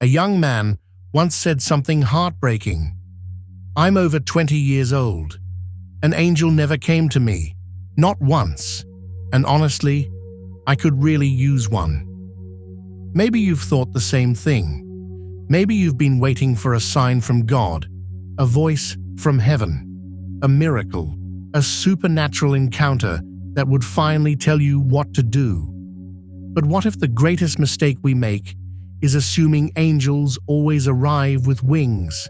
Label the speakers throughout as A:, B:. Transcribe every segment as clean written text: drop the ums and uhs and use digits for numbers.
A: A young man once said something heartbreaking. "I'm over 20 years old. An angel never came to me, not once, and honestly, I could really use one." Maybe you've thought the same thing. Maybe you've been waiting for a sign from God, a voice from heaven, a miracle, a supernatural encounter that would finally tell you what to do. But what if the greatest mistake we make is assuming angels always arrive with wings?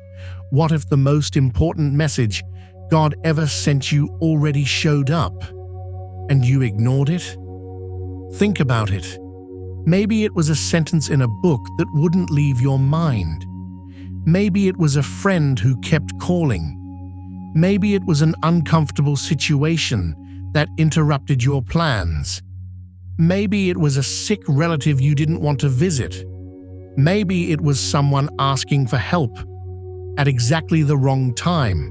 A: What if the most important message God ever sent you already showed up, and you ignored it? Think about it. Maybe it was a sentence in a book that wouldn't leave your mind. Maybe it was a friend who kept calling. Maybe it was an uncomfortable situation that interrupted your plans. Maybe it was a sick relative you didn't want to visit. Maybe it was someone asking for help at exactly the wrong time.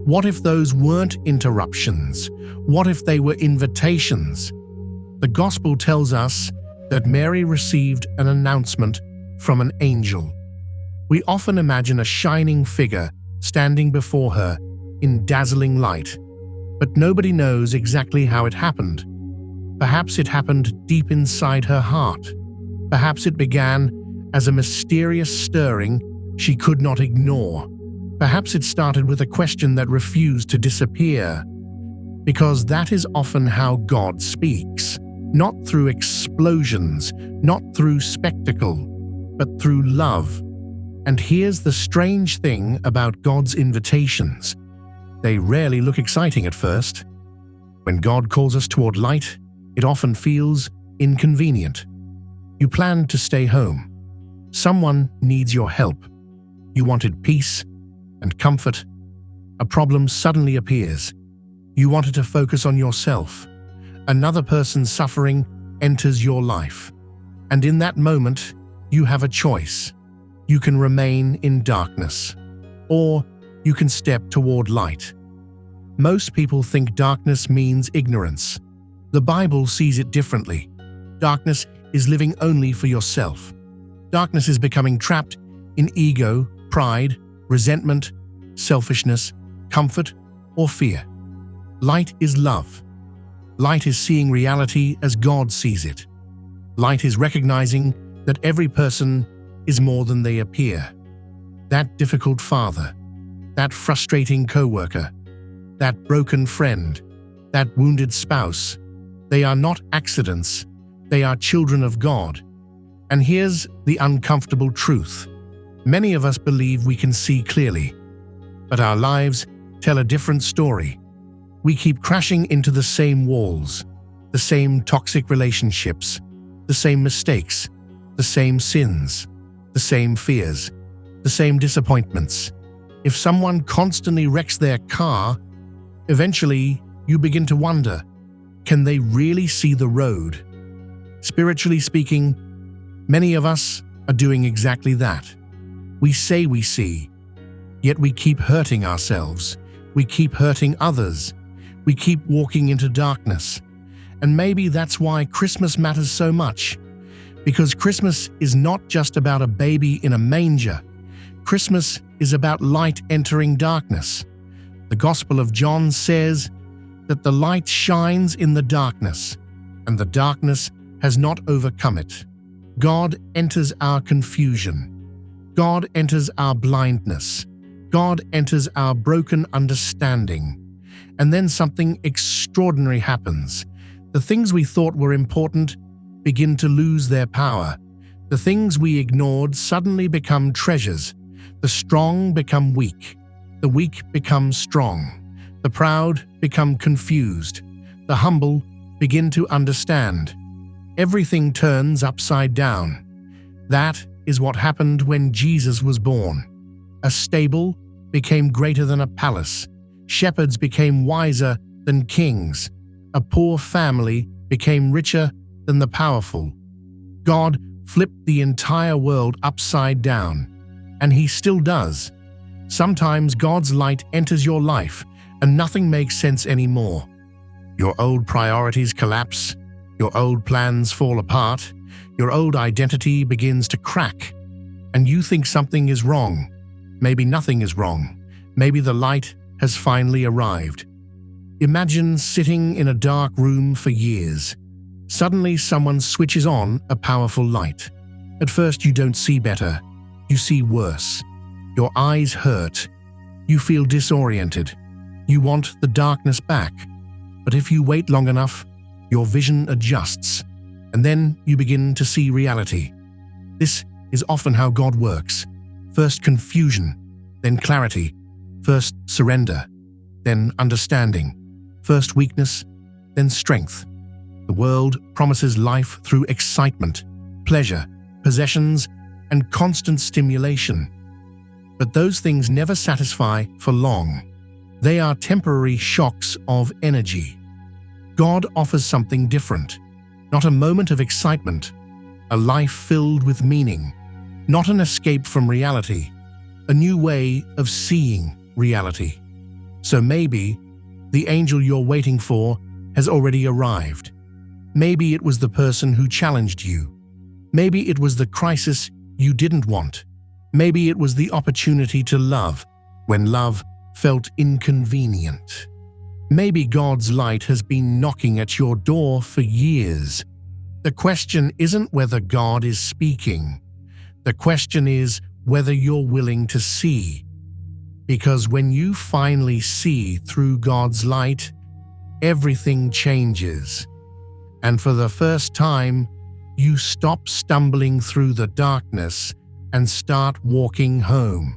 A: What if those weren't interruptions? What if they were invitations? The Gospel tells us that Mary received an announcement from an angel. We often imagine a shining figure standing before her in dazzling light, but nobody knows exactly how it happened. Perhaps it happened deep inside her heart. Perhaps it began as a mysterious stirring she could not ignore. Perhaps it started with a question that refused to disappear. Because that is often how God speaks. Not through explosions, not through spectacle, but through love. And here's the strange thing about God's invitations. They rarely look exciting at first. When God calls us toward light, it often feels inconvenient. You planned to stay home. Someone needs your help. You wanted peace and comfort. A problem suddenly appears. You wanted to focus on yourself. Another person's suffering enters your life. And in that moment, you have a choice. You can remain in darkness, or you can step toward light. Most people think darkness means ignorance. The Bible sees it differently. Darkness is living only for yourself. Darkness is becoming trapped in ego, pride, resentment, selfishness, comfort, or fear. Light is love. Light is seeing reality as God sees it. Light is recognizing that every person is more than they appear. That difficult father, that frustrating coworker, that broken friend, that wounded spouse, they are not accidents, they are children of God. And here's the uncomfortable truth. Many of us believe we can see clearly, but our lives tell a different story. We keep crashing into the same walls, the same toxic relationships, the same mistakes, the same sins, the same fears, the same disappointments. If someone constantly wrecks their car, eventually you begin to wonder, can they really see the road? Spiritually speaking, many of us are doing exactly that. We say we see, yet we keep hurting ourselves. We keep hurting others. We keep walking into darkness. And maybe that's why Christmas matters so much. Because Christmas is not just about a baby in a manger. Christmas is about light entering darkness. The Gospel of John says that the light shines in the darkness, and the darkness has not overcome it. God enters our confusion. God enters our blindness. God enters our broken understanding. And then something extraordinary happens. The things we thought were important begin to lose their power. The things we ignored suddenly become treasures. The strong become weak. The weak become strong. The proud become confused. The humble begin to understand. Everything turns upside down. That is what happened when Jesus was born. A stable became greater than a palace. Shepherds became wiser than kings. A poor family became richer than the powerful. God flipped the entire world upside down, and He still does. Sometimes God's light enters your life, and nothing makes sense anymore. Your old priorities collapse. Your old plans fall apart. Your old identity begins to crack. and you think something is wrong. Maybe nothing is wrong. Maybe the light has finally arrived. Imagine sitting in a dark room for years. Suddenly someone switches on a powerful light. At first you don't see better. You see worse. Your eyes hurt. You feel disoriented. You want the darkness back. But if you wait long enough, your vision adjusts, and then you begin to see reality. This is often how God works. First confusion, then clarity. First surrender, then understanding. First weakness, then strength. The world promises life through excitement, pleasure, possessions, and constant stimulation. But those things never satisfy for long. They are temporary shocks of energy. God offers something different. Not a moment of excitement, a life filled with meaning. Not an escape from reality, a new way of seeing reality. So maybe the angel you're waiting for has already arrived. Maybe it was the person who challenged you. Maybe it was the crisis you didn't want. Maybe it was the opportunity to love when love felt inconvenient. Maybe God's light has been knocking at your door for years. The question isn't whether God is speaking. The question is whether you're willing to see. Because when you finally see through God's light, everything changes. And for the first time, you stop stumbling through the darkness and start walking home.